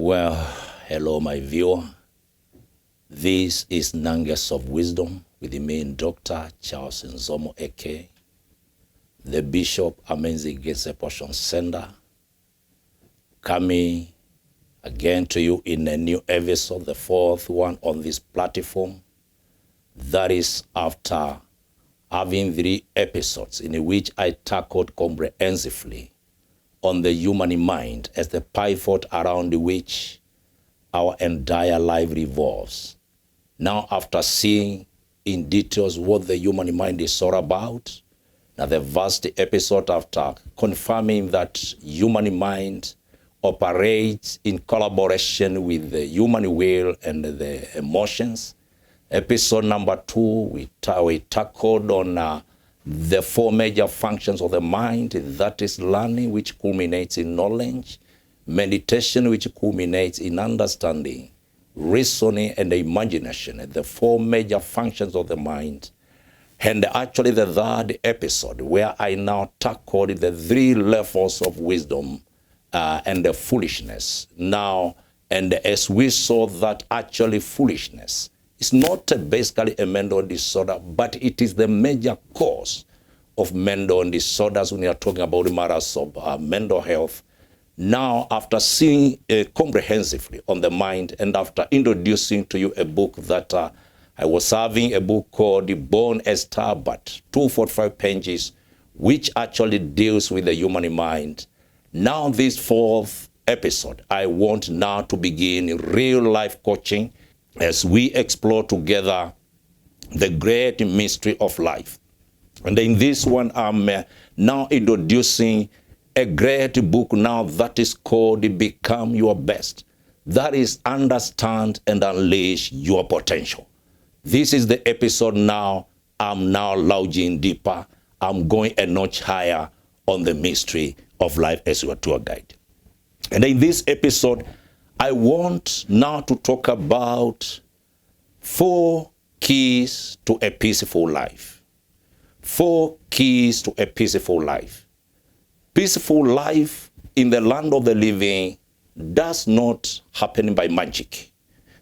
Well, hello, my viewer. This is Nuggets of Wisdom with the main Dr. Charles Nzomo A.K, the Bishop Amenzi Getse Portion Sender, coming again to you in a new episode, the fourth one on this platform. That is after having 3 episodes in which I tackled comprehensively on the human mind as the pivot around which our entire life revolves. Now, after seeing in details what the human mind is all about, now the vast episode after confirming that human mind operates in collaboration with the human will and the emotions. Episode number 2, we tackled on the 4 major functions of the mind. That is learning, which culminates in knowledge, meditation, which culminates in understanding, reasoning, and imagination, the 4 major functions of the mind. And actually the 3rd episode, where I now tackled the 3 levels of wisdom and the foolishness. Now, and as we saw that actually foolishness is not basically a mental disorder, but it is the major cause of mental disorders when you are talking about matters of mental health. Now, after seeing comprehensively on the mind, and after introducing to you a book that I was having, a book called The Born as Star, but 245 pages, which actually deals with the human mind. Now, this 4th episode, I want now to begin real life coaching as we explore together the great mystery of life. And in this one, I'm now introducing a great book now that is called Become Your Best. That is Understand and Unleash Your Potential. This is the episode now. I'm now lounging deeper. I'm going a notch higher on the mystery of life as your tour guide. And in this episode, I want now to talk about 4 keys to a peaceful life. 4 keys to a peaceful life. Peaceful life in the land of the living does not happen by magic.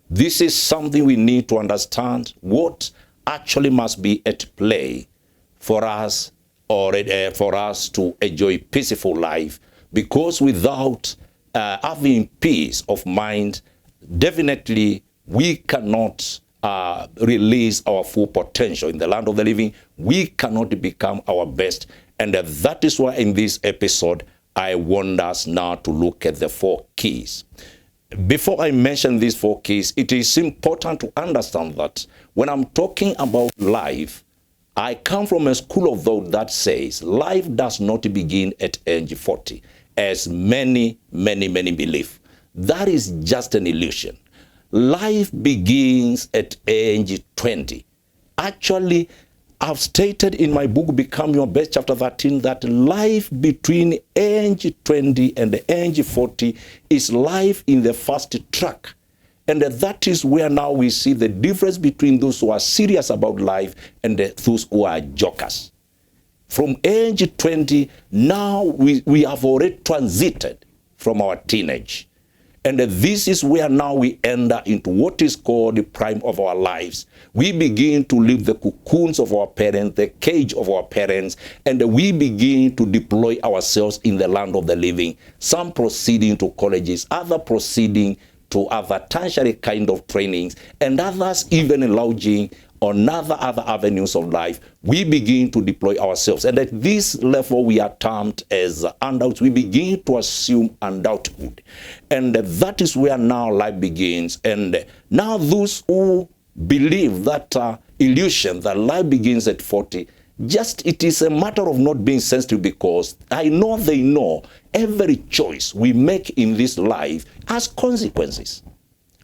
This is something we need to understand what actually must be at play for us, or for us to enjoy peaceful life, because without having peace of mind, definitely we cannot release our full potential in the land of the living. We cannot become our best. And that is why in this episode, I want us now to look at the 4 keys. Before I mention these 4 keys, it is important to understand that when I'm talking about life, I come from a school of thought that says life does not begin at age 40, as many believe. That is just an illusion. Life begins at age 20. Actually, I've stated in my book, Become Your Best, chapter 13, that life between age 20 and age 40 is life in the fast track. And that is where now we see the difference between those who are serious about life and those who are jokers. From age 20, now we have already transited from our teenage. And this is where now we enter into what is called the prime of our lives. We begin to leave the cocoons of our parents, the cage of our parents, and we begin to deploy ourselves in the land of the living. Some proceeding to colleges, others proceeding to other tertiary kind of trainings, and others even lounging on other avenues of life. We begin to deploy ourselves. And at this level, we are termed as adults. We begin to assume adulthood. And that is where now life begins. And now those who believe that illusion that life begins at 40, just it is a matter of not being sensitive, because I know they know every choice we make in this life has consequences.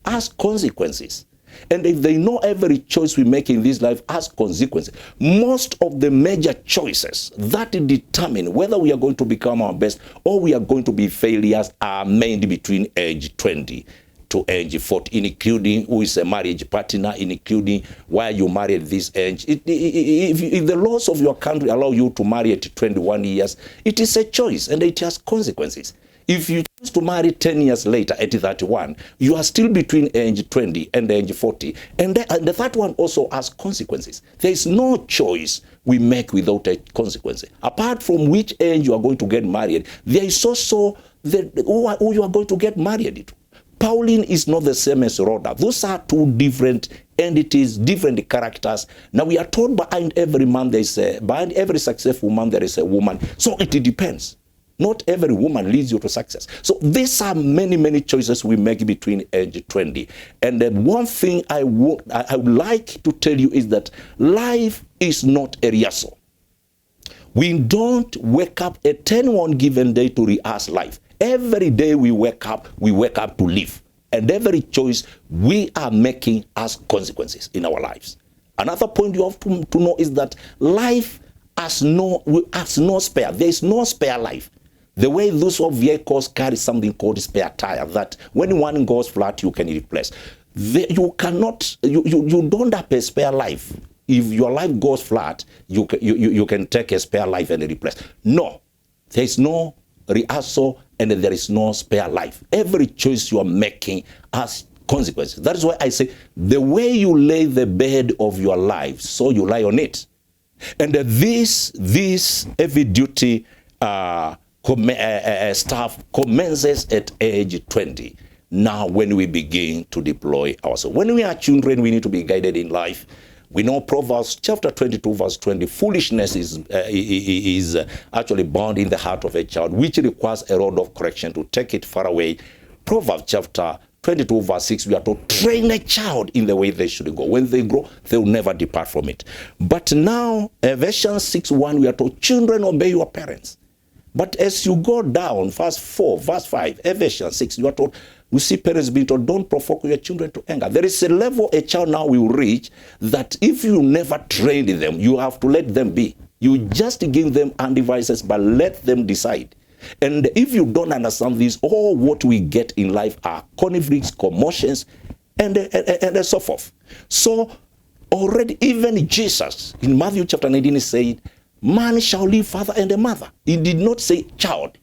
Has consequences. And if they know every choice we make in this life has consequences, most of the major choices that determine whether we are going to become our best or we are going to be failures are made between age 20 to age 40, including who is a marriage partner, including why you marry at this age. If the laws of your country allow you to marry at 21 years, it is a choice and it has consequences. If you choose to marry 10 years later at 31, you are still between age 20 and age 40. And that one also has consequences. There is no choice we make without a consequence. Apart from which age you are going to get married, there is also who you are going to get married to. Pauline is not the same as Rhoda. Those are two different entities, different characters. Now we are told behind every man behind every successful man there is a woman. So it depends. Not every woman leads you to success. So these are many choices we make between age 20. And then one thing I would like to tell you is that life is not a rehearsal. We don't wake up at 10 one given day to rehearse life. Every day we wake up to live. And every choice we are making has consequences in our lives. Another point you have to know is that life has no spare. There is no spare life. The way those of vehicles carry something called spare tire, that when one goes flat, you can replace. You don't have a spare life. If your life goes flat, you can take a spare life and replace. No, there is no rehearsal and there is no spare life. Every choice you are making has consequences. That is why I say the way you lay the bed of your life, so you lie on it. And this heavy duty stuff commences at age 20. Now when we begin to deploy ourselves. When we are children, we need to be guided in life. We know Proverbs chapter 22 verse 20, foolishness is actually bound in the heart of a child, which requires a rod of correction to take it far away. Proverbs chapter 22 verse 6, we are to train a child in the way they should go. When they grow, they will never depart from it. But now, Ephesians 6:1, we are told, children, obey your parents. But as you go down, verse 4, verse 5, Ephesians 6, you are told, we see parents being told, don't provoke your children to anger. There is a level a child now will reach that if you never trained them, you have to let them be. You just give them devices, but let them decide. And if you don't understand this, all what we get in life are conflicts, commotions, and so forth. So already even Jesus in Matthew chapter 19 said, man shall leave father and a mother. He did not say child.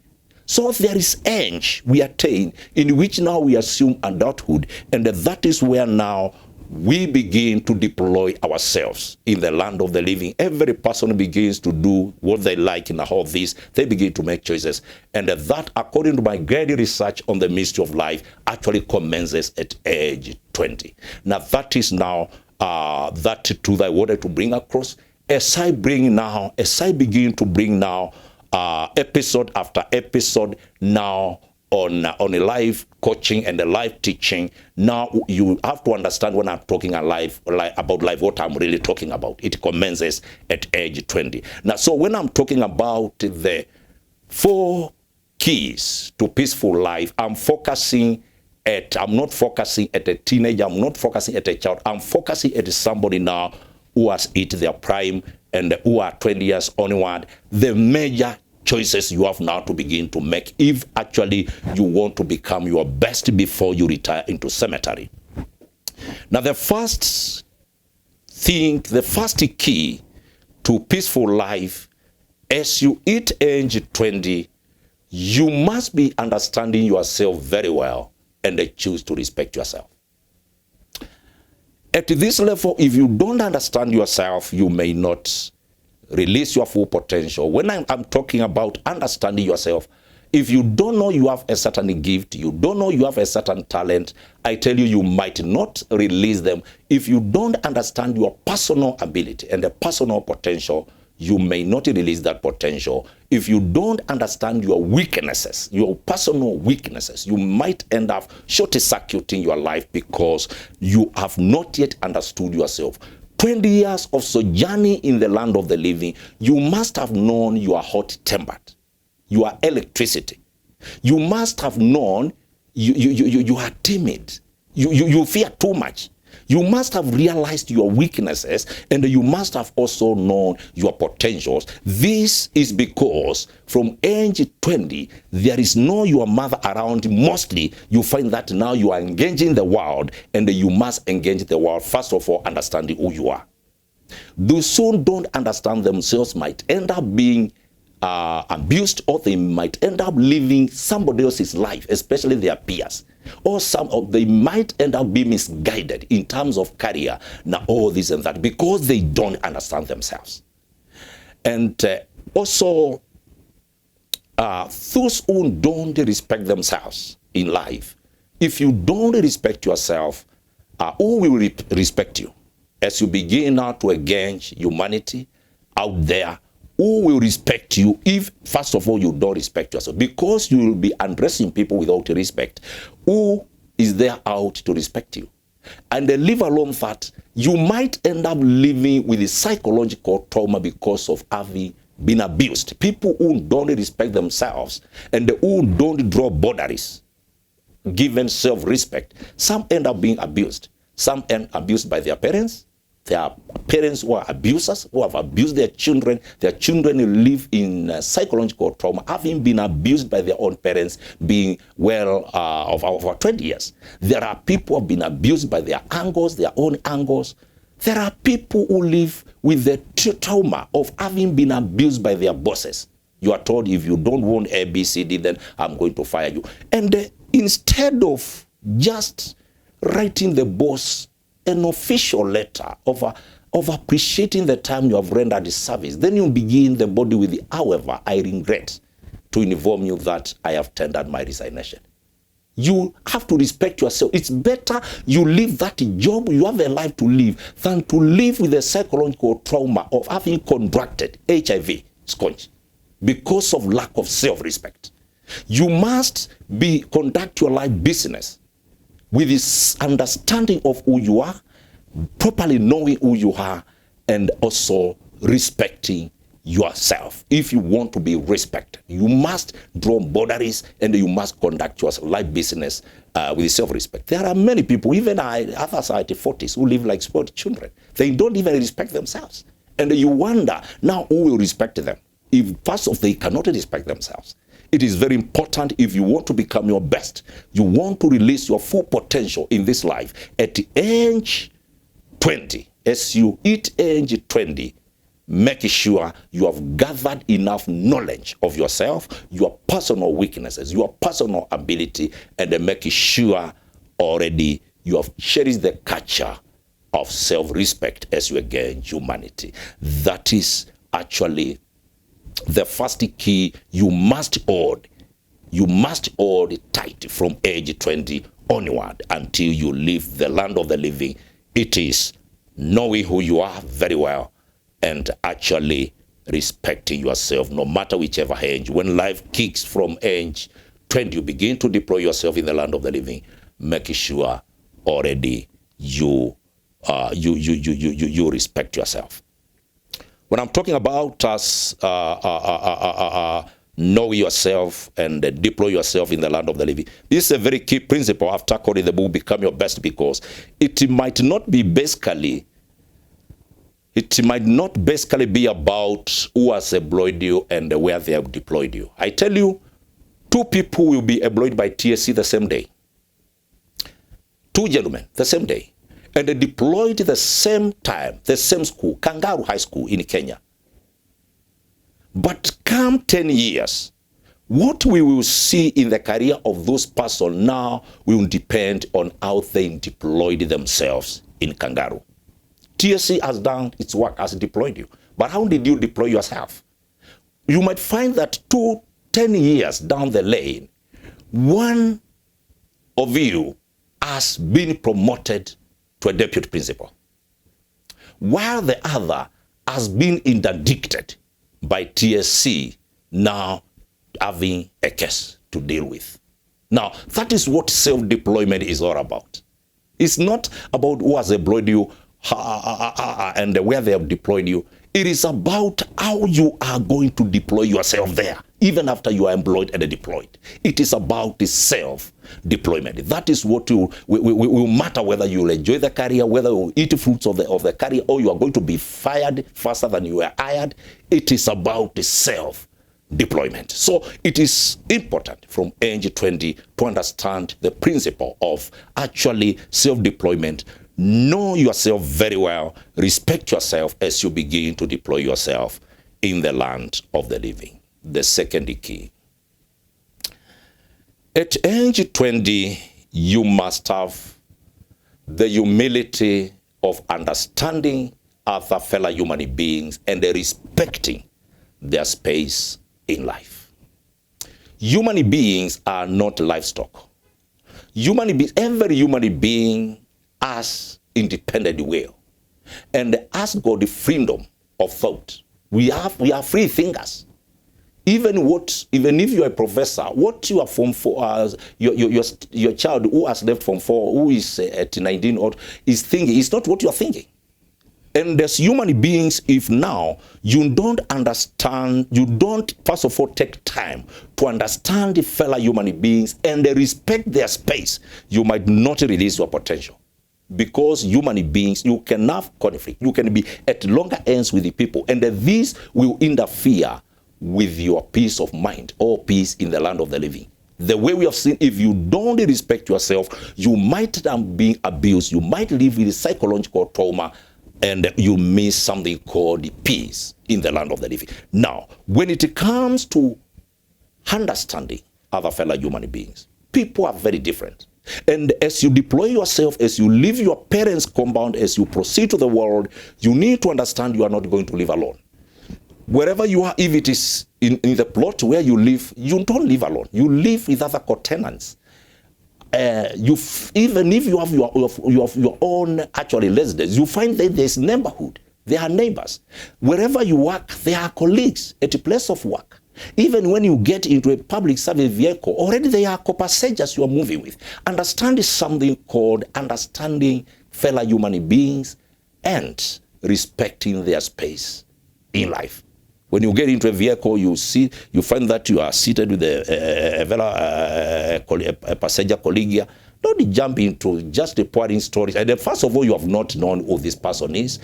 So there is age we attain in which now we assume adulthood, and that is where now we begin to deploy ourselves in the land of the living. Every person begins to do what they like in all this. They begin to make choices. And that, according to my great research on the mystery of life, actually commences at age 20. Now that is now that truth I wanted to bring across. As I begin to bring now episode after episode now on a live coaching and a live teaching. Now you have to understand when I'm talking about life, what I'm really talking about. It commences at age 20. Now, so when I'm talking about the 4 keys to peaceful life, I'm not focusing at a teenager, I'm not focusing at a child, I'm focusing at somebody now who has hit their prime and who are 20 years onward. The major choices you have now to begin to make if actually you want to become your best before you retire into cemetery. Now the first key to peaceful life, as you hit age 20, you must be understanding yourself very well and choose to respect yourself. At this level, if you don't understand yourself, you may not release your full potential. When I'm talking about understanding yourself, if you don't know you have a certain gift, you don't know you have a certain talent, I tell you, you might not release them. If you don't understand your personal ability and the personal potential, you may not release that potential. If you don't understand your weaknesses, your personal weaknesses, you might end up short-circuiting your life because you have not yet understood yourself. 20 years of sojourning in the land of the living, you must have known you are hot-tempered. You are electricity. You must have known you are timid. You fear too much. You must have realized your weaknesses, and you must have also known your potentials. This is because from age 20, there is no your mother around. Mostly, you find that now you are engaging the world, and you must engage the world, first of all, understanding who you are. Those who don't understand themselves might end up being abused, or they might end up living somebody else's life, especially their peers. Or they might end up being misguided in terms of career, now all this and that, because they don't understand themselves. And also, those who don't respect themselves in life, if you don't respect yourself, who will respect you? As you begin now to engage humanity out there, who will respect you if, first of all, you don't respect yourself? Because you will be addressing people without respect. Who is there out to respect you? And then leave alone that you might end up living with a psychological trauma because of having been abused. People who don't respect themselves and who don't draw boundaries, given self-respect, some end up being abused. Some end abused by their parents. There are parents who are abusers, who have abused their children. Their children live in psychological trauma, having been abused by their own parents, being of over 20 years. There are people who have been abused by their uncles, their own uncles. There are people who live with the trauma of having been abused by their bosses. You are told, if you don't want A, B, C, D, then I'm going to fire you. And instead of just writing the boss an official letter of appreciating the time you have rendered the service, then you begin the body with the, however, I regret to inform you that I have tendered my resignation. You have to respect yourself. It's better you leave that job, you have a life to live, than to live with the psychological trauma of having contracted HIV scourge because of lack of self-respect. You must conduct your life business with this understanding of who you are, properly knowing who you are, and also respecting yourself. If you want to be respected, you must draw boundaries and you must conduct your life business with self-respect. There are many people, even others are at the 40s, who live like spoiled children. They don't even respect themselves. And you wonder, now who will respect them? If first of all, they cannot respect themselves. It is very important, if you want to become your best, you want to release your full potential in this life. At the age 20, as you hit age 20, make sure you have gathered enough knowledge of yourself, your personal weaknesses, your personal ability, and then make sure already you have cherished the culture of self-respect as you engage humanity. That is actually the first key you must hold. You must hold it tight from age 20 onward until you leave the land of the living. It is knowing who you are very well and actually respecting yourself, no matter whichever age. When life kicks from age 20, you begin to deploy yourself in the land of the living, making sure already you respect yourself. When I'm talking about us know yourself and deploy yourself in the land of the living, this is a very key principle I've tackled in the book, Become Your Best, because it might not basically be about who has employed you and where they have deployed you. I tell you, two people will be employed by TSC the same day. Two gentlemen, the same day. And they deployed the same time, the same school, Kangaroo High School in Kenya. But come 10 years, what we will see in the career of those persons now will depend on how they deployed themselves in Kangaroo. TSC has done its work, has deployed you. But how did you deploy yourself? You might find that 10 years down the lane, one of you has been promoted to a deputy principal, while the other has been interdicted by TSC, now having a case to deal with. Now, that is what self-deployment is all about. It's not about who has employed you and where they have deployed you. It is about how you are going to deploy yourself there, even after you are employed and deployed. It is about the self-deployment. That is what will matter, whether you will enjoy the career, whether you will eat fruits of the career, or you are going to be fired faster than you were hired. It is about the self-deployment. So it is important from age 20 to understand the principle of actually self-deployment. Know yourself very well. Respect yourself as you begin to deploy yourself in the land of the living. the second key. At age 20, you must have the humility of understanding other fellow human beings and respecting their space in life. Human beings are not livestock. Every human being has independent will and has got the freedom of thought. We are free thinkers. Even if you're a professor, what you are from for, your child who has left from 4, who is at 19 or is thinking, is not what you are thinking. And as human beings, if now you don't understand, you don't first of all take time to understand the fellow human beings and respect their space, you might not release your potential. Because human beings, you can have conflict, you can be at longer ends with the people, and this will interfere with your peace of mind or peace in the land of the living. The way we have seen, if you don't respect yourself, you might end being abused, you might live with psychological trauma, and you miss something called peace in the land of the living. Now, when it comes to understanding other fellow human beings, people are very different. And as you deploy yourself, as you leave your parents' compound, as you proceed to the world, you need to understand you are not going to live alone. Wherever you are, if it is in the plot where you live, you don't live alone. You live with other co-tenants. Even if you have your own actually residence, you find that there's neighborhood. There are neighbors. Wherever you work, there are colleagues at a place of work. Even when you get into a public service vehicle, already there are co-passengers you are moving with. Understanding something called understanding fellow human beings and respecting their space in life. When you get into a vehicle, you find that you are seated with a passenger colleague. Don't jump into just pouring stories. And then first of all, you have not known who this person is.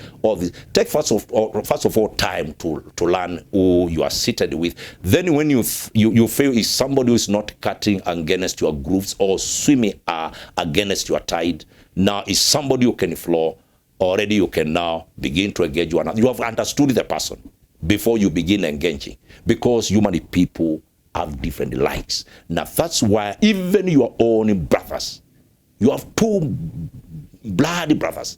Take first of all time to learn who you are seated with. Then when you feel is somebody who is not cutting against your grooves or swimming against your tide, now is somebody who can flow. Already you can now begin to engage you. You have understood the person before you begin engaging, because human people have different likes. Now that's why even your own brothers, you have 2 blood brothers.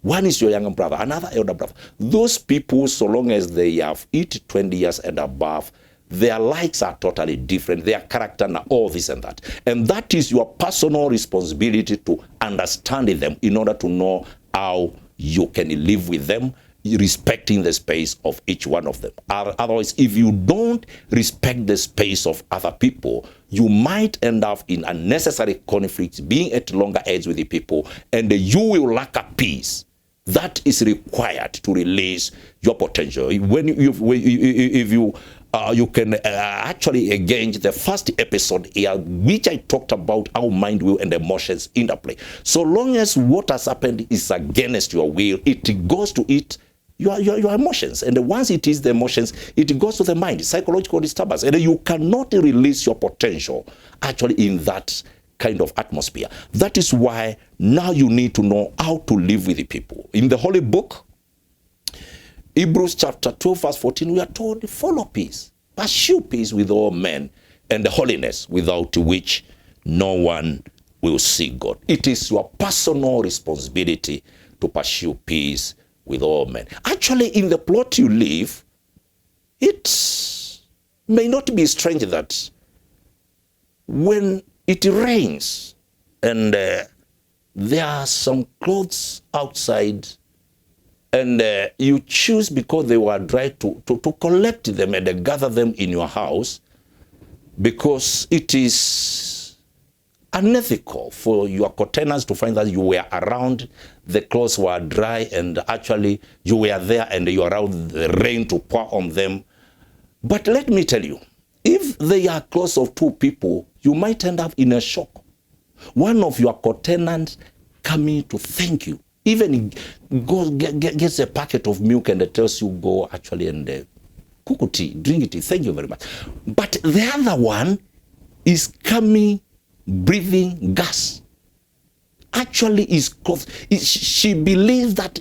One is your younger brother, another elder brother. Those people, so long as they have 20 years and above, their likes are totally different. Their character and all this and that. And that is your personal responsibility to understand them in order to know how you can live with them, respecting the space of each one of them. Otherwise, if you don't respect the space of other people, you might end up in unnecessary conflicts, being at longer age with the people, and you will lack a peace that is required to release your potential. If you can actually engage the first episode here, which I talked about how mind, will, and emotions interplay. So long as what has happened is against your will, it goes to your emotions. And once it is the emotions, it goes to the mind, psychological disturbance. And you cannot release your potential actually in that kind of atmosphere. That is why now you need to know how to live with the people. In the Holy Book, Hebrews chapter 12, verse 14, we are told, follow peace, pursue peace with all men, and the holiness without which no one will see God. It is your personal responsibility to pursue peace with all men. Actually, in the plot you live, it may not be strange that when it rains and there are some clothes outside, and you choose, because they were dry, to collect them and gather them in your house, because it is unethical for your co-tenants to find that you were around, the clothes were dry, and actually you were there and you allowed the rain to pour on them. But let me tell you, if they are clothes of 2 people, you might end up in a shock. One of your co-tenants coming to thank you, even gets a packet of milk and tells you, go actually and cook tea, drink it, thank you very much. But the other one is coming breathing gas. Actually, his clothes, she believes that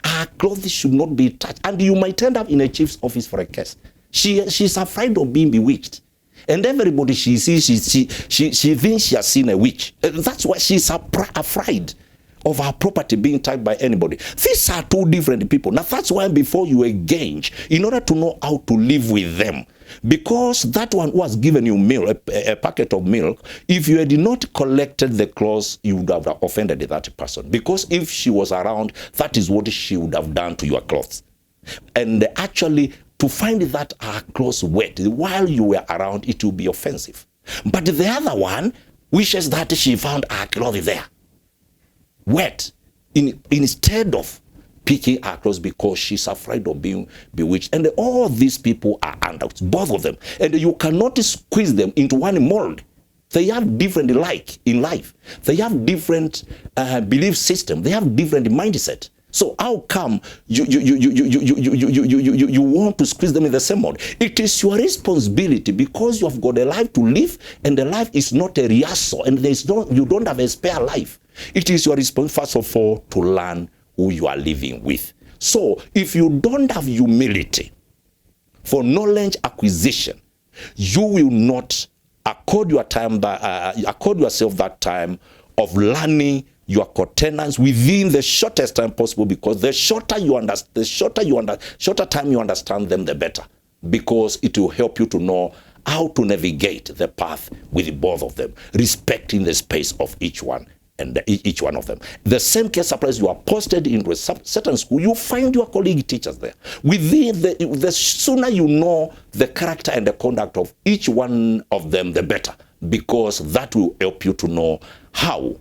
her clothes should not be touched. And you might end up in a chief's office for a case. She's afraid of being bewitched. And everybody she sees, she thinks she has seen a witch. That's why she's afraid of her property being touched by anybody. These are two different people. Now that's why before you engage, in order to know how to live with them, because that one was given you milk, a packet of milk, if you had not collected the clothes, you would have offended that person. Because if she was around, that is what she would have done to your clothes. And actually, to find that her clothes wet while you were around, it will be offensive. But the other one wishes that she found her clothes there, wet, instead of picking her clothes because she's afraid of being bewitched. And all these people are handouts, both of them. And you cannot squeeze them into one mold. They have different in life. They have different belief system. They have different mindset. So how come you want to squeeze them in the same mold? It is your responsibility, because you have got a life to live, and the life is not a rehearsal, and you don't have a spare life. It is your responsibility, first of all, to learn who you are living with. So if you don't have humility for knowledge acquisition, you will not accord yourself that time of learning your co-tenants within the shortest time possible, because the shorter time you understand them, the better, because it will help you to know how to navigate the path with both of them, respecting the space of each one and each one of them. The same case applies. You are posted into a certain school, you find your colleague teachers there. Within the sooner you know the character and the conduct of each one of them, the better, because that will help you to know how,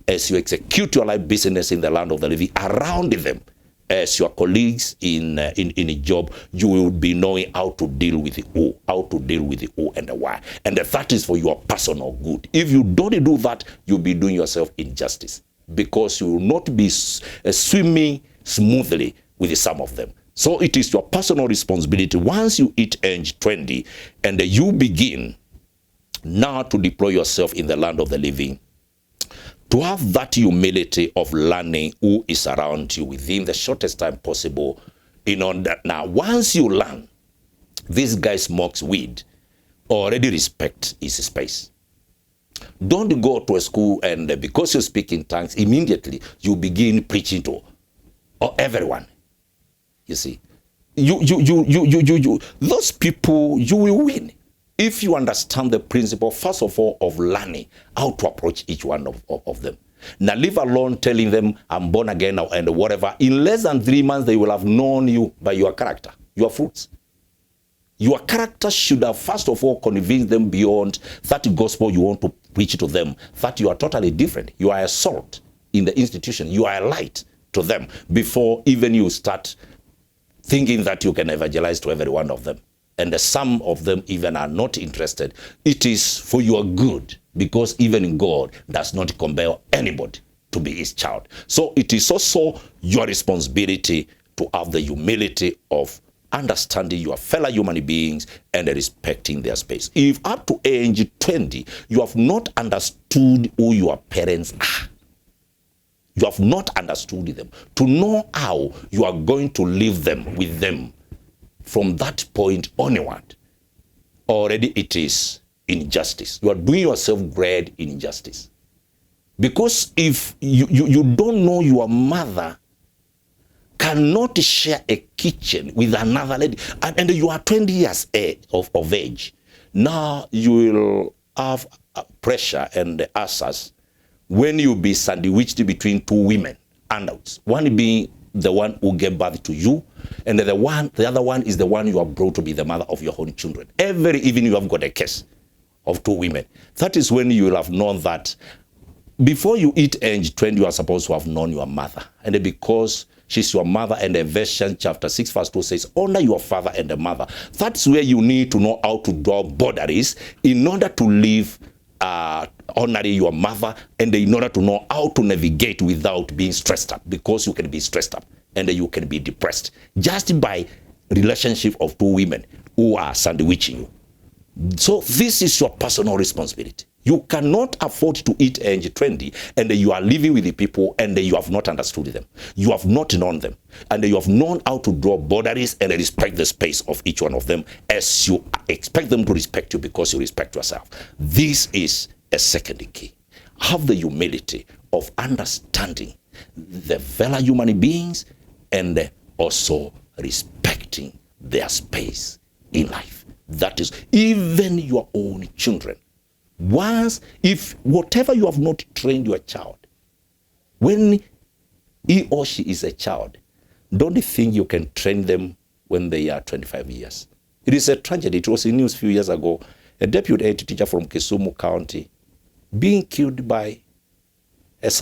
as you execute your life business in the land of the living around them, as your colleagues in a job, you will be knowing how to deal with the who, and the why. And that is for your personal good. If you don't do that, you'll be doing yourself injustice, because you will not be swimming smoothly with some of them. So it is your personal responsibility, once you hit age 20 and you begin now to deploy yourself in the land of the living, to have that humility of learning who is around you within the shortest time possible. Now, once you learn, this guy smokes weed, already respect his space. Don't go to a school and because you speak in tongues, immediately you begin preaching to everyone. You see, those people, you will win. If you understand the principle, first of all, of learning how to approach each one of them. Now, leave alone telling them, I'm born again now and whatever. In less than 3 months, they will have known you by your character, your fruits. Your character should have, first of all, convinced them beyond that gospel you want to preach to them, that you are totally different. You are a salt in the institution. You are a light to them before even you start thinking that you can evangelize to every one of them. And some of them even are not interested. It is for your good, because even God does not compel anybody to be his child. So it is also your responsibility to have the humility of understanding your fellow human beings and respecting their space. If up to age 20, you have not understood who your parents are, you have not understood them, to know how you are going to live with them, from that point onward, already it is injustice. You are doing yourself great injustice. Because if you don't know your mother cannot share a kitchen with another lady, and you are 20 years of age, now you will have pressure and asses when you be sandwiched between two women, handouts. One being the one who gave birth to you, and the other one is the one you are brought to be the mother of your own children. Every evening you have got a case of two women. That is when you will have known that before you hit age 20, you are supposed to have known your mother. And because she's your mother, and Ephesians chapter 6 verse 2 says, honor your father and the mother. That's where you need to know how to draw boundaries in order to live honoring your mother, and in order to know how to navigate without being stressed up, because you can be stressed up and you can be depressed just by relationship of two women who are sandwiching you. So this is your personal responsibility. You cannot afford to eat age 20 and you are living with the people and you have not understood them. You have not known them. And you have known how to draw boundaries and respect the space of each one of them as you expect them to respect you because you respect yourself. This is a second key. Have the humility of understanding the fellow human beings and also respecting their space in life. That is, even your own children. Once, if whatever you have not trained your child, when he or she is a child, don't think you can train them when they are 25 years. It is a tragedy. It was in news a few years ago, a deputy head teacher from Kisumu County being killed by his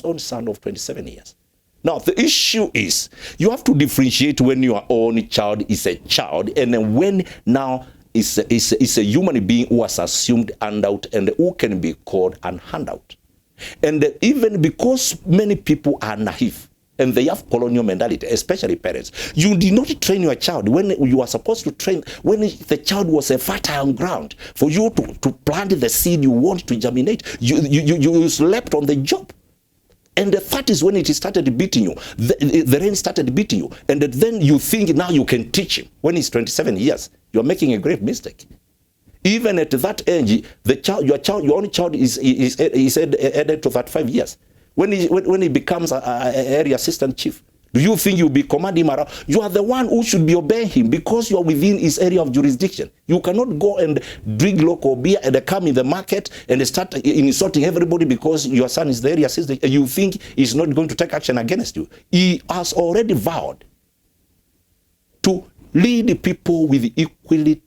own son of 27 years. Now, the issue is you have to differentiate when your own child is a child and then when now is a human being who has assumed handout and who can be called an handout. And even because many people are naive and they have colonial mentality, especially parents, you did not train your child when you are supposed to train, when the child was a fertile ground for you to plant the seed you want to germinate. You slept on the job. And that is when it started beating you. The rain started beating you. And then you think now you can teach him. When he's 27 years, you're making a grave mistake. Even at that age, your only child is added to 35 years. When he becomes an area assistant chief, do you think you'll be commanding him around? You are the one who should be obeying him because you are within his area of jurisdiction. You cannot go and drink local beer and come in the market and start insulting everybody because your son is the area assistant. You think he's not going to take action against you. He has already vowed to lead the people with equity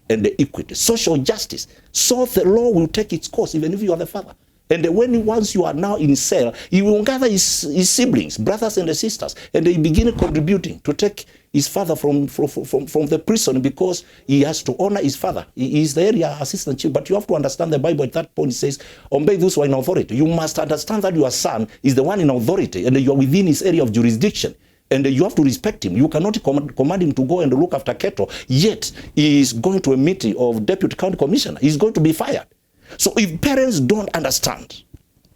and the equity, social justice. So the law will take its course even if you are the father. And once you are now in cell, he will gather his siblings, brothers and sisters, and they begin contributing to take his father from the prison because he has to honor his father. He is the area assistant chief. But you have to understand the Bible at that point says, obey those who are in authority. You must understand that your son is the one in authority and you are within his area of jurisdiction. And you have to respect him. You cannot command him to go and look after cattle, yet he is going to a meeting of deputy county commissioner. He's going to be fired. So if parents don't understand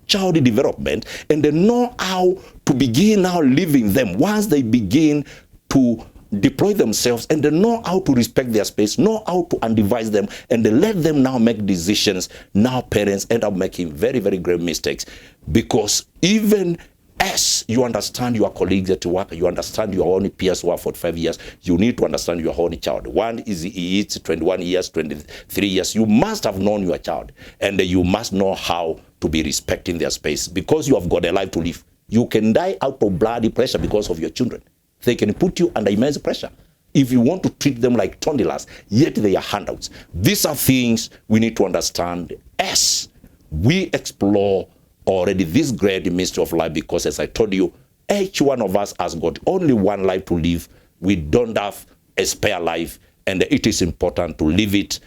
child development and they know how to begin now living them, once they begin to deploy themselves and they know how to respect their space, know how to undivide them, and they let them now make decisions, now parents end up making very, very grave mistakes because even as you understand your colleagues at work, you understand your own peers who are 45 years, you need to understand your own child. One is he is 21 years, 23 years. You must have known your child and you must know how to be respecting their space because you have got a life to live. You can die out of bloody pressure because of your children. They can put you under immense pressure if you want to treat them like toddlers, yet they are handouts. These are things we need to understand as we explore already this great mystery of life because, as I told you, each one of us has got only one life to live. We don't have a spare life, and it is important to live it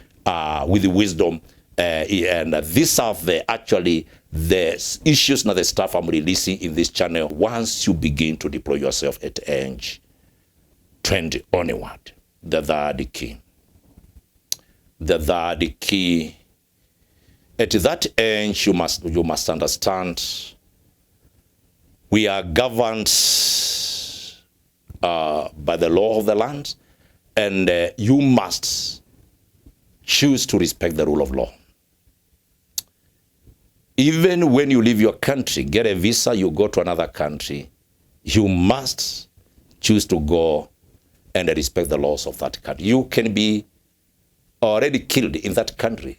with wisdom. And these are actually the issues, not the stuff I'm releasing in this channel once you begin to deploy yourself at age 20 onward. The third key. The third key. At that age, you must understand we are governed by the law of the land, and you must choose to respect the rule of law. Even when you leave your country, get a visa, you go to another country, you must choose to go and respect the laws of that country. You can be already killed in that country,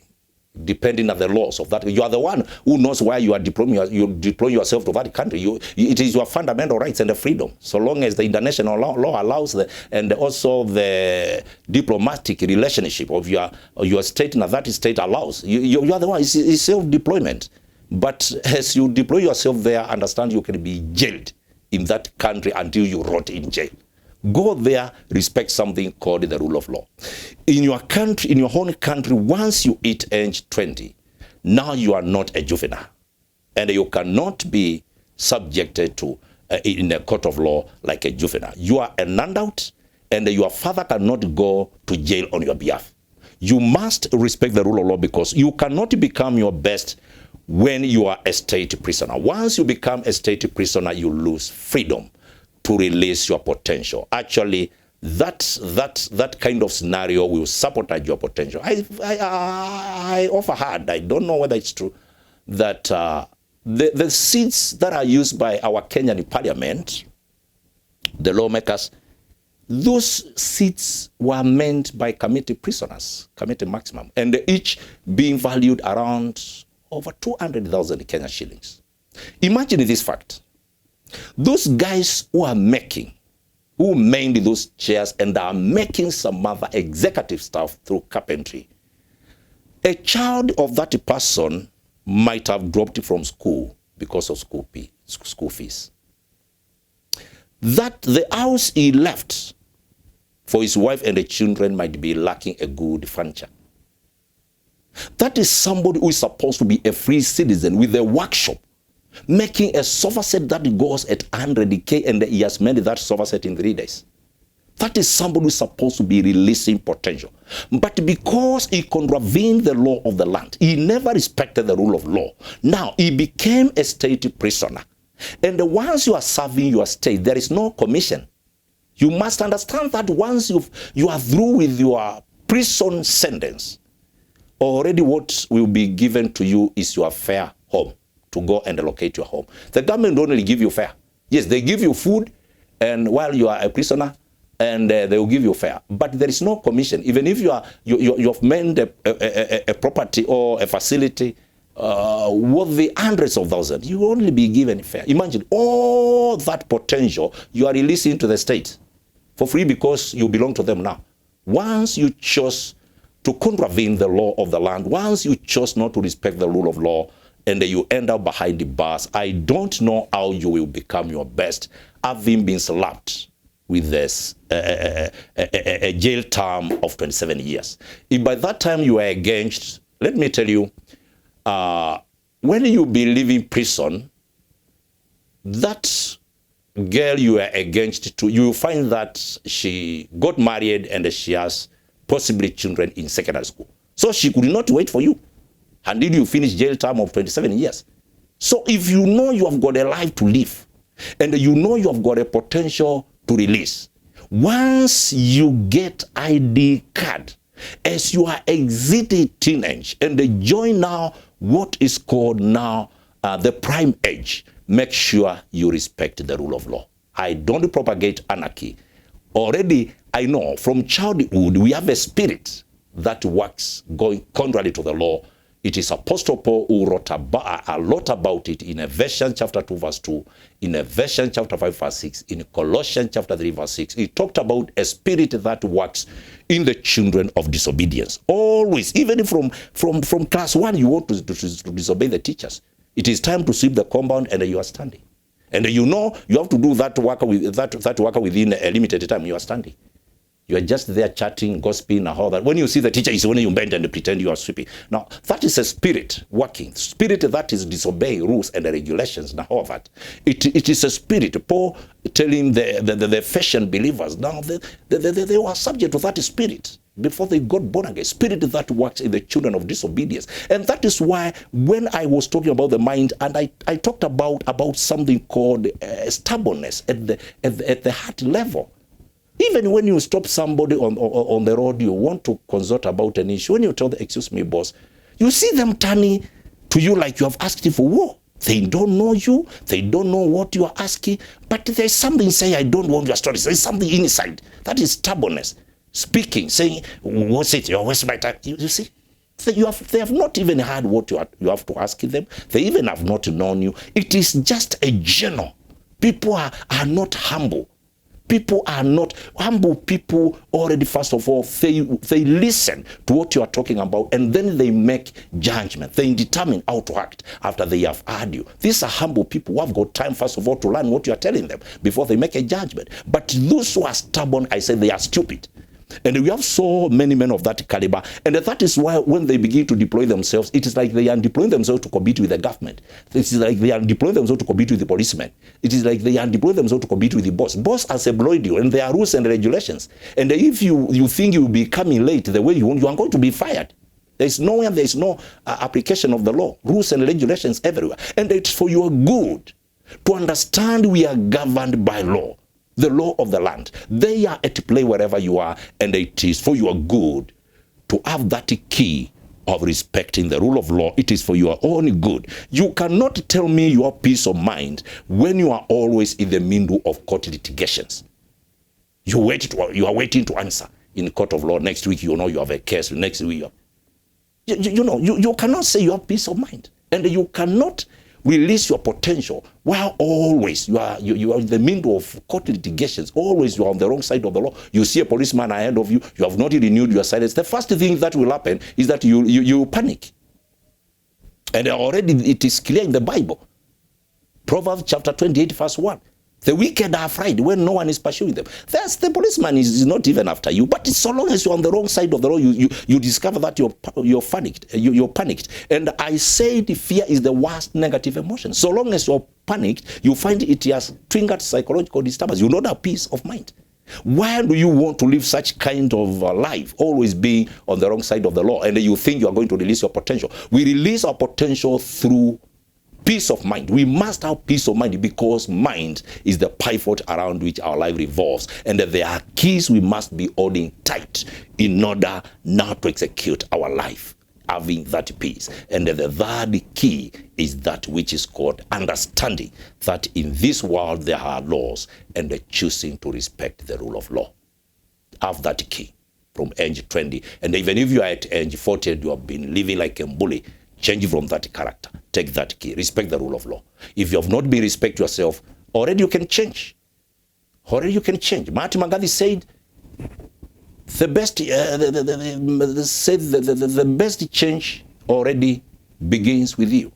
depending on the laws of that. You are the one who knows why you are deploying yourself to that country. It is your fundamental rights and the freedom, so long as the international law allows and also the diplomatic relationship of your state and that state allows. You are the one. It's self-deployment. But as you deploy yourself there, understand you can be jailed in that country until you rot in jail. Go there, respect something called the rule of law. In your country, in your own country, once you hit age 20, now you are not a juvenile. And you cannot be subjected to, in a court of law, like a juvenile. You are a handout, and your father cannot go to jail on your behalf. You must respect the rule of law because you cannot become your best when you are a state prisoner. Once you become a state prisoner, you lose freedom to release your potential. Actually, that kind of scenario will sabotage your potential. I overheard, I don't know whether it's true, that the seats that are used by our Kenyan parliament, the lawmakers, those seats were meant by committee prisoners, committee maximum, and each being valued around over 200,000 Kenya shillings. Imagine this fact. Those guys who made those chairs and are making some other executive stuff through carpentry, a child of that person might have dropped from school because of school fees. That the house he left for his wife and the children might be lacking a good furniture. That is somebody who is supposed to be a free citizen with a workshop, making a sofa set that goes at 100K, and he has made that sofa set in 3 days. That is somebody who is supposed to be releasing potential. But because he contravened the law of the land, he never respected the rule of law. Now, he became a state prisoner. And once you are serving your state, there is no commission. You must understand that once you are through with your prison sentence, already what will be given to you is your fare home, to go and locate your home. The government don't only give you fare. Yes, they give you food, and while you are a prisoner, and they will give you fare. But there is no commission. Even if you have made a property or a facility worth hundreds of thousands, you will only be given fare. Imagine all that potential you are releasing to the state for free because you belong to them now. Once you chose to contravene the law of the land, once you chose not to respect the rule of law, and you end up behind the bars, I don't know how you will become your best, having been slapped with this a jail term of 27 years. If by that time you are against, let me tell you, when you be leaving prison, that girl you are against, you will find that she got married and she has possibly children in secondary school. So she could not wait for you until you finish jail term of 27 years. So if you know you have got a life to live, and you know you have got a potential to release, once you get ID card, as you are exiting teenage and join now what is called now the prime age, make sure you respect the rule of law. I don't propagate anarchy. Already, I know from childhood we have a spirit that works going contrary to the law. It is Apostle Paul who wrote a lot about it in Ephesians chapter 2 verse 2, in Ephesians chapter 5 verse 6, in Colossians chapter 3 verse 6. He talked about a spirit that works in the children of disobedience. Always, even from class 1, you want to disobey the teachers. It is time to sweep the compound and you are standing. And you know you have to do that work within a limited time. You are standing. You are just there chatting, gossiping, and all that. When you see the teacher is when you bend and pretend you are sweeping. Now, that is a spirit working. Spirit that is disobeying rules and regulations and all that. It is a spirit. Paul telling the Ephesian believers, now they were subject to that spirit before they got born again. Spirit that works in the children of disobedience. And that is why when I was talking about the mind, and I talked about something called stubbornness at the heart level. Even when you stop somebody on the road, you want to consult about an issue. When you tell them, excuse me, boss, you see them turning to you like you have asked him for war. They don't know you. They don't know what you are asking. But there's something saying, I don't want your story. There's something inside. That is stubbornness. Speaking, saying, what's it? You're wasting my time. You see? They have not even heard what you have to ask them. They even have not known you. It is just a general. People are not humble. People are not humble. People already, first of all, they listen to what you are talking about, and then they make judgment. They determine how to act after they have heard you. These are humble people who have got time, first of all, to learn what you are telling them before they make a judgment. But those who are stubborn, I say they are stupid. And we have so many men of that caliber. And that is why when they begin to deploy themselves, it is like they are deploying themselves to compete with the government. It is like they are deploying themselves to compete with the policemen. It is like they are deploying themselves to compete with the boss. Boss has employed you, and there are rules and regulations. And if you think you will be coming late the way you want, you are going to be fired. There's nowhere, there's no application of the law. Rules and regulations everywhere. And it's for your good to understand we are governed by law. The law of the land. They are at play wherever you are, and it is for your good to have that key of respecting the rule of law. It is for your own good. You cannot tell me your peace of mind when you are always in the middle of court litigations. You are waiting to answer in the court of law. Next week, you know you have a case. Next week, you cannot say you have peace of mind, and you cannot release your potential while always you are in the middle of court litigations. Always you are on the wrong side of the law. You see a policeman ahead of you. You have not renewed your silence. The first thing that will happen is that you panic, and already it is clear in the Bible. Proverbs chapter 28 verse 1. The wicked are afraid when no one is pursuing them. The policeman is not even after you. But so long as you're on the wrong side of the law, you discover that you're panicked. You're panicked. And I said fear is the worst negative emotion. So long as you're panicked, you find it has triggered psychological disturbance. You don't have peace of mind. Why do you want to live such kind of life, always being on the wrong side of the law, and you think you are going to release your potential? We release our potential through peace of mind. We must have peace of mind, because mind is the pivot around which our life revolves. And there are keys we must be holding tight in order now to execute our life, having that peace. And the third key is that which is called understanding that in this world there are laws, and choosing to respect the rule of law. Have that key from age 20. And even if you are at age 40, you have been living like a bully, change from that character. Take that key. Respect the rule of law. If you have not been respect yourself, already you can change. Already you can change. Mahatma Gandhi said, the best change already begins with you.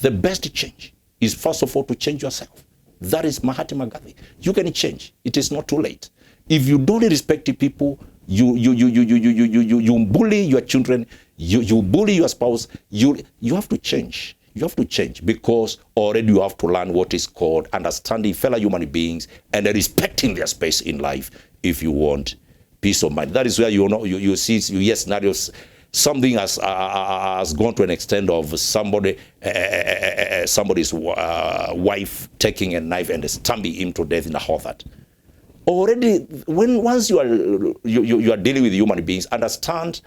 The best change is first of all to change yourself. That is Mahatma Gandhi. You can change. It is not too late. If you don't respect people, you bully your children, you bully your spouse, you have to change. You have to change, because already you have to learn what is called understanding fellow human beings and respecting their space in life if you want peace of mind. That is where you hear scenarios. Something has gone to an extent of somebody's wife taking a knife and stabbing him to death in a hazard. Already, once you are dealing with human beings, understand.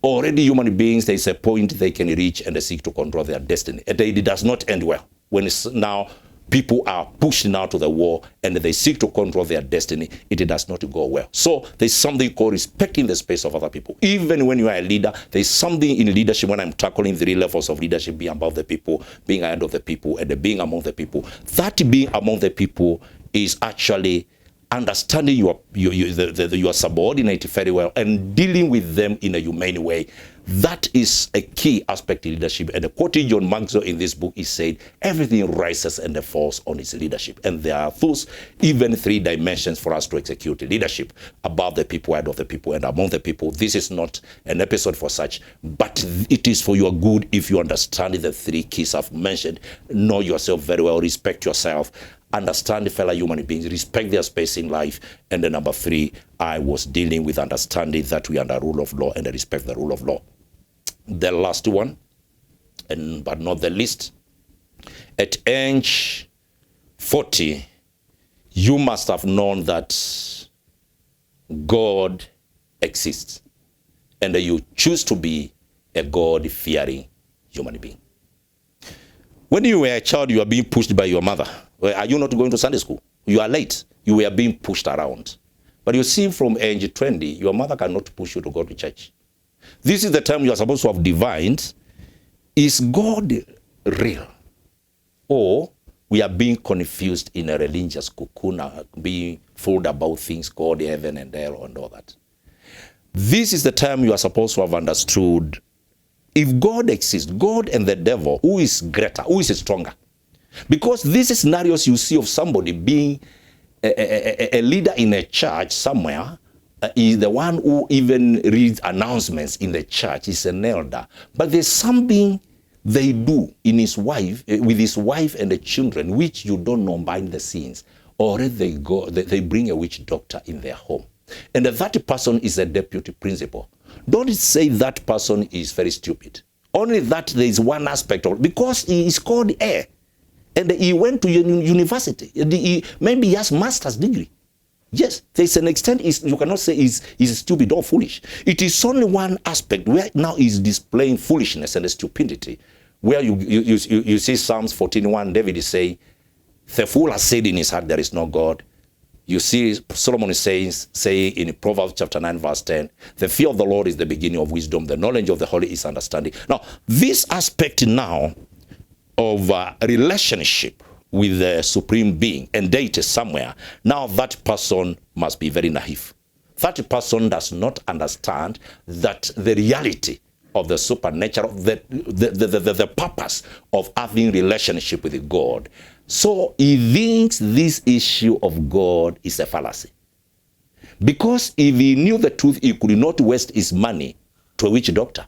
Already human beings, there is a point they can reach and they seek to control their destiny. And it does not end well. When it's now people are pushed now to the wall and they seek to control their destiny, it does not go well. So there's something called respecting the space of other people. Even when you are a leader, there's something in leadership when I'm tackling 3 levels of leadership: being above the people, being ahead of the people, and being among the people. That being among the people is actually understanding your subordinate very well and dealing with them in a humane way. That is a key aspect in leadership. And quoting John Maxwell in this book, he said, everything rises and falls on its leadership. And there are those even 3 dimensions for us to execute leadership: above the people, ahead of the people, and among the people. This is not an episode for such, but it is for your good if you understand the 3 keys I've mentioned. Know yourself very well, respect yourself, understand the fellow human beings, respect their space in life. And then number 3, I was dealing with understanding that we are under rule of law and respect the rule of law. The last one, but not the least, at age 40, you must have known that God exists, and you choose to be a God-fearing human being. When you were a child, you were being pushed by your mother. Are you not going to Sunday school? You are late. You were being pushed around. But you see, from age 20, your mother cannot push you to go to church. This is the time you are supposed to have divined, is God real? Or we are being confused in a religious cocoon, being fooled about things called heaven and hell and all that. This is the time you are supposed to have understood, if God exists, God and the devil, who is greater, who is stronger? Because these scenarios you see of somebody being a leader in a church somewhere, is the one who even reads announcements in the church. He's an elder. But there's something they do in his wife, with his wife and the children, which you don't know behind the scenes. Or they bring a witch doctor in their home. And that person is a deputy principal. Don't say that person is very stupid. Only that there is one aspect of, because he is called A. And he went to university. Maybe he has master's degree. Yes, there's an extent you cannot say he's stupid or foolish. It is only one aspect where now he's displaying foolishness and stupidity. Where you see Psalms 14:1, David is saying, the fool has said in his heart there is no God. You see Solomon is saying in Proverbs chapter 9 verse 10, the fear of the Lord is the beginning of wisdom. The knowledge of the holy is understanding. Now, this aspect now of relationship with the supreme being and deity somewhere, now that person must be very naive. That person does not understand that the reality of the supernatural, the purpose of having relationship with God. So he thinks this issue of God is a fallacy. Because if he knew the truth, he could not waste his money to a witch doctor.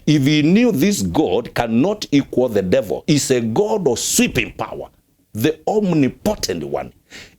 If he knew this God cannot equal the devil, is a God of sweeping power, the omnipotent one,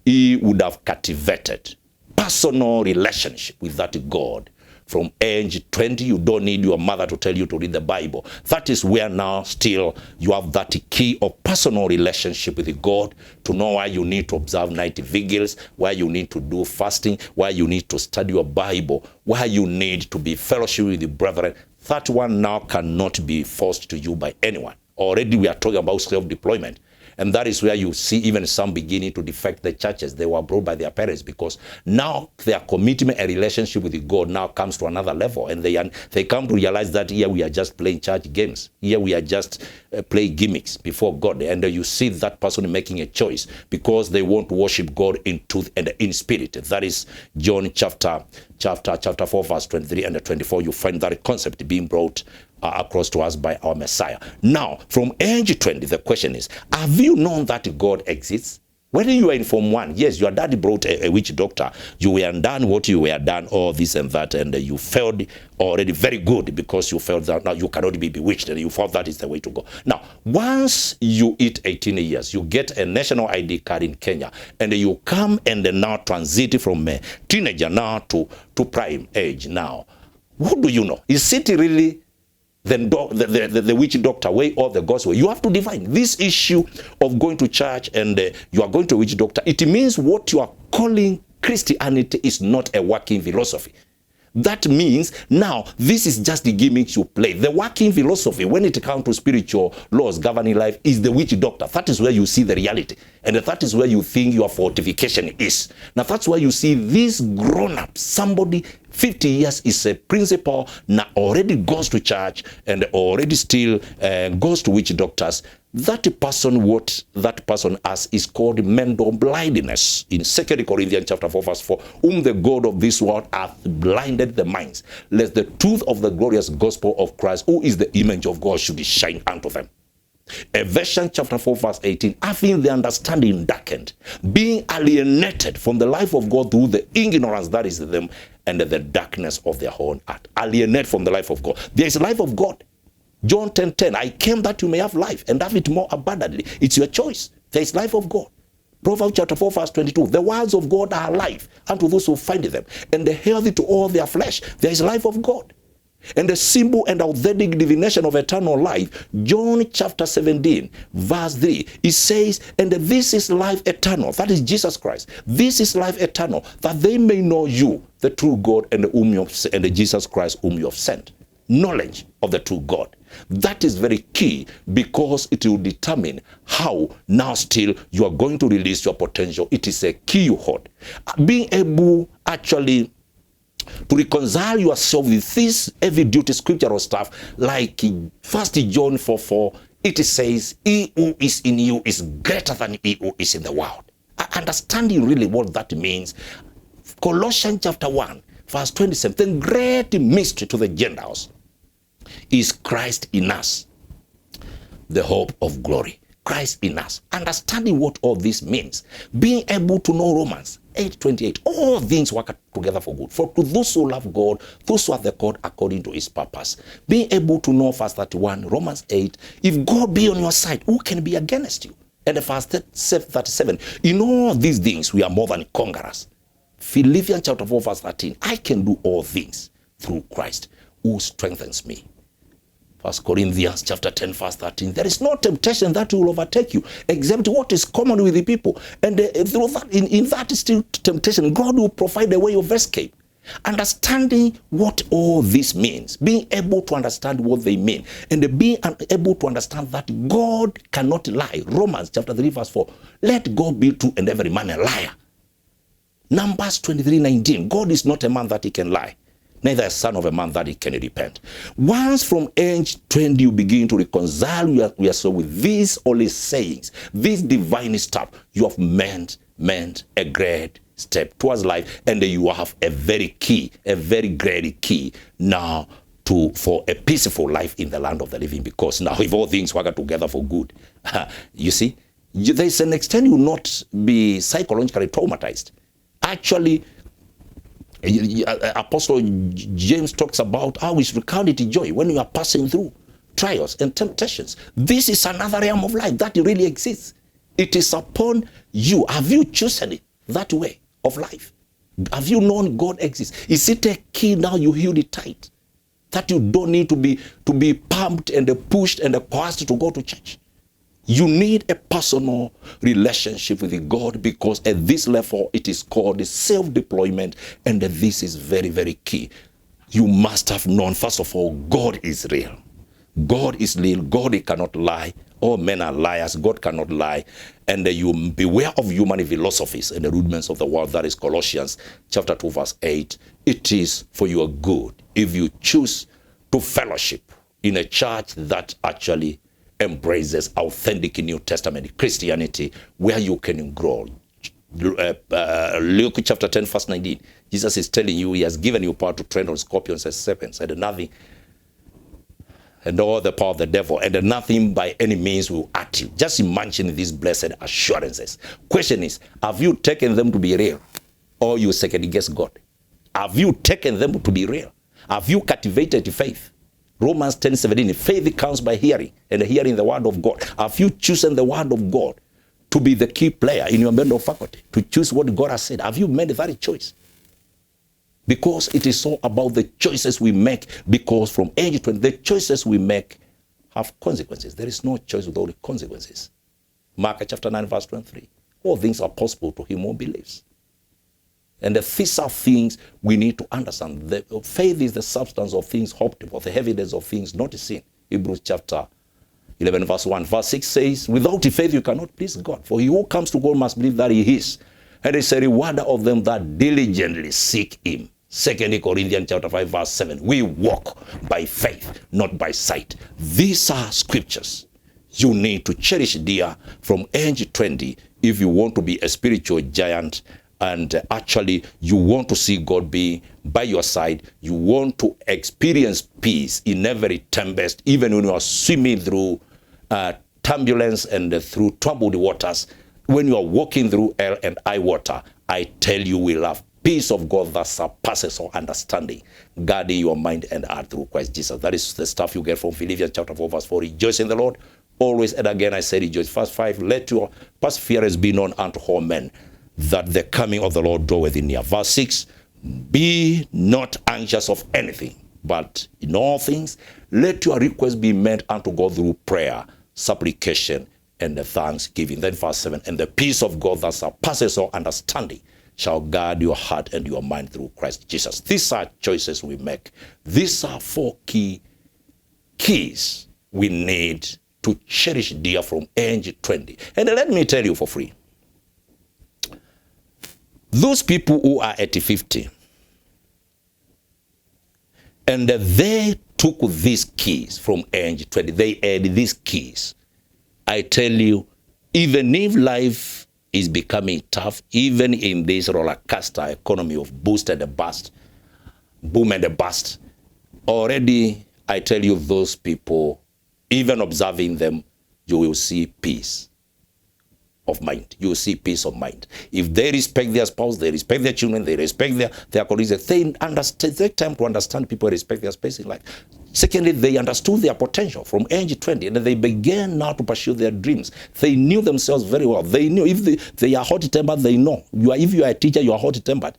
he would have cultivated personal relationship with that God. From age 20, you don't need your mother to tell you to read the Bible. That is where now still you have that key of personal relationship with God, to know why you need to observe night vigils, why you need to do fasting, why you need to study your Bible, why you need to be fellowship with the brethren. That one now cannot be forced to you by anyone. Already we are talking about self-deployment. And that is where you see even some beginning to defect the churches. They were brought by their parents because now their commitment and relationship with God now comes to another level. And they come to realize that here we are just playing church games. Here we are just playing gimmicks before God. And you see that person making a choice because they want to worship God in truth and in spirit. That is John chapter 4, verse 23 and 24. You find that concept being brought across to us by our Messiah. Now, from age 20, the question is, have you known that God exists? When you were in Form 1, yes, your daddy brought a witch doctor. You were done what you were done, all this and that, and you felt already very good because you felt that now you cannot be bewitched, and you thought that is the way to go. Now, once you hit 18 years, you get a national ID card in Kenya, and you come and now transit from a teenager now to prime age now. What do you know? Is it really the witch doctor way or the God's way? You have to define this issue of going to church and you are going to a witch doctor. It means what you are calling Christianity is not a working philosophy. That means now this is just the gimmicks you play. The working philosophy, when it comes to spiritual laws governing life, is the witch doctor. That is where you see the reality. And that is where you think your fortification is. Now that's why you see this grown-up, somebody 50 years is a principal, now already goes to church and already still goes to witch doctors. That person, what that person has is called mental blindness. In 2 Corinthians chapter 4, verse 4, whom the God of this world hath blinded the minds, lest the truth of the glorious gospel of Christ, who is the image of God, should shine unto them. Ephesians chapter 4, verse 18, having the understanding darkened, being alienated from the life of God through the ignorance that is in them and the darkness of their own heart. Alienate from the life of God. There is life of God. John 10:10, I came that you may have life and have it more abundantly. It's your choice. There is life of God. Proverbs chapter 4, verse 22, the words of God are life unto those who find them, and the healthy to all their flesh. There is life of God. And the symbol and authentic divination of eternal life, John chapter 17, verse 3, it says, and this is life eternal. That is Jesus Christ. This is life eternal, that they may know you, the true God, and the Jesus Christ whom you have sent. Knowledge of the true God. That is very key because it will determine how now still you are going to release your potential. It is a key you hold. Being able actually to reconcile yourself with this heavy duty scriptural stuff, like 1 John 4:4, it says, he who is in you is greater than he who is in the world. Understanding really what that means, Colossians chapter 1, verse 27, the great mystery to the Gentiles is Christ in us, the hope of glory. Christ in us. Understanding what all this means. Being able to know Romans. 8:28. All things work together for good. For to those who love God, those who are the called according to his purpose. Being able to know verse 31, Romans 8, if God be on your side, who can be against you? And the verse 37, in all these things we are more than conquerors. Philippians chapter 4 verse 13, I can do all things through Christ who strengthens me. 1 Corinthians chapter 10 verse 13, there is no temptation that will overtake you except what is common with the people. And through that, in that still temptation, God will provide a way of escape. Understanding what all this means, being able to understand what they mean, and being able to understand that God cannot lie. Romans chapter 3 verse 4, let God be true and every man a liar. Numbers 23:19, God is not a man that he can lie, neither a son of a man that he can repent. Once from age 20 you begin to reconcile yourself with these holy sayings, this divine stuff, you have meant a great step towards life, and you have a very great key now for a peaceful life in the land of the living, because now if all things work together for good, you see, there's an extent you will not be psychologically traumatized. Actually, Apostle James talks about how we should count it joy when you are passing through trials and temptations. This is another realm of life that really exists. It is upon you. Have you chosen it that way of life? Have you known God exists? Is it a key now you hold it tight, that you don't need to be pumped and pushed and coerced to go to church? You need a personal relationship with God, because at this level it is called self-deployment, and this is very, very key. You must have known, first of all, God is real. God is real. God cannot lie. All men are liars. God cannot lie. And you beware of human philosophies and the rudiments of the world. That is Colossians chapter 2 verse 8. It is for your good if you choose to fellowship in a church that actually embraces authentic New Testament Christianity, where you can grow. Luke chapter 10 verse 19, Jesus is telling you he has given you power to tread on scorpions and serpents, and nothing, and all the power of the devil, and nothing by any means will hurt you. Just imagine these blessed assurances. Question is, have you taken them to be real, or you second guess God? Have you taken them to be real? Have you cultivated faith? Romans 10:17, faith comes by hearing, and hearing the word of God. Have you chosen the word of God to be the key player in your mental faculty, to choose what God has said? Have you made that choice? Because it is all about the choices we make, because from age 20, the choices we make have consequences. There is no choice without consequences. Mark chapter 9 verse 23, all things are possible to him who believes. And these are things we need to understand. Faith is the substance of things hoped for, the evidence of things not seen. Hebrews chapter 11 verse 1. Verse 6 says, without faith you cannot please God. For he who comes to God must believe that he is, and is a rewarder of them that diligently seek him. 2 Corinthians chapter 5 verse 7. We walk by faith, not by sight. These are scriptures you need to cherish dear from age 20 if you want to be a spiritual giant. And actually, you want to see God be by your side. You want to experience peace in every tempest, even when you are swimming through turbulence and through troubled waters. When you are walking through hell and high water, I tell you, we'll have peace of God that surpasses all understanding, guarding your mind and heart through Christ Jesus. That is the stuff you get from Philippians chapter 4 verse 4. Rejoice in the Lord always, and again I say rejoice. Verse 5, let your perseverance be known unto all men, that the coming of the Lord draweth near. Verse 6, be not anxious of anything, but in all things let your requests be made unto God through prayer, supplication, and the thanksgiving. Then verse 7, and the peace of God that surpasses all understanding shall guard your heart and your mind through Christ Jesus. These are choices we make. These are 4 keys we need to cherish dear from age 20. And let me tell you for free, those people who are at 50 and they took these keys from age 20, they had these keys. I tell you, even if life is becoming tough, even in this roller coaster economy of boost and bust, boom and bust, already I tell you, those people, even observing them, you will see peace. of mind. You see peace of mind. If they respect their spouse, they respect their children, they respect their colleagues, they understand, take time to understand people respect their space in life. Secondly, they understood their potential from age 20, and they began now to pursue their dreams. They knew themselves very well. They knew if they are hot-tempered, they know. If you are a teacher, you are hot-tempered.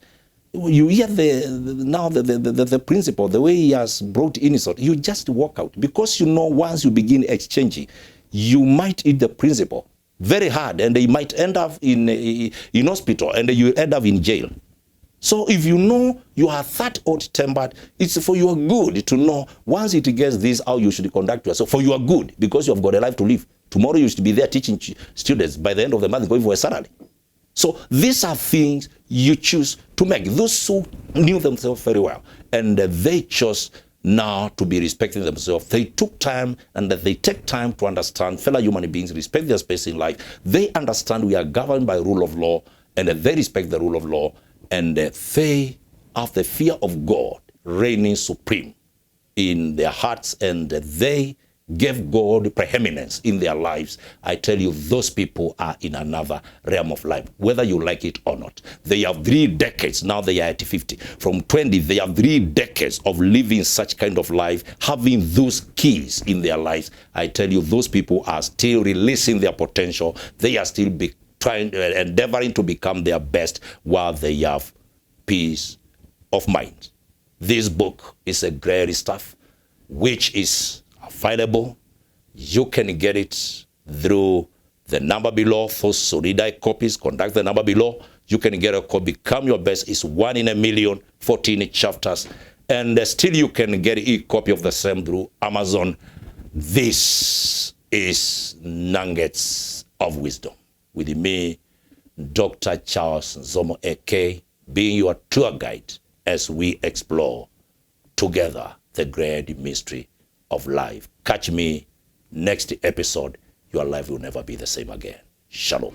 You hear the principle, the way he has brought in it, you just walk out. Because you know once you begin exchanging, you might eat the principle very hard, and they might end up in hospital, and you end up in jail. So if you know you are that hot-tempered, it's for your good to know once it gets this, how you should conduct yourself for your good, because you have got a life to live. Tomorrow you should be there teaching students. By the end of the month, going for a salary. So these are things you choose to make. Those who knew themselves very well, and they chose now to be respecting themselves. They took time, and they take time to understand fellow human beings, respect their space in life. They understand we are governed by rule of law, and they respect the rule of law, and they have the fear of God reigning supreme in their hearts, and they gave God preeminence in their lives. I tell you, those people are in another realm of life, whether you like it or not. They have 3 decades, now they are at 50. From 20, they have 3 decades of living such kind of life, having those keys in their lives. I tell you, those people are still releasing their potential. They are still endeavoring to become their best while they have peace of mind. This book is a great stuff, which is available. You can get it through the number below. For solid copies, contact the number below. You can get a copy. Become Your Best is 1 in a million, 14 chapters. And still you can get a copy of the same through Amazon. This is Nuggets of Wisdom with me, Dr. Charles Nzomo A.K, being your tour guide as we explore together the great mystery of life. Catch me next episode. Your life will never be the same again. Shalom.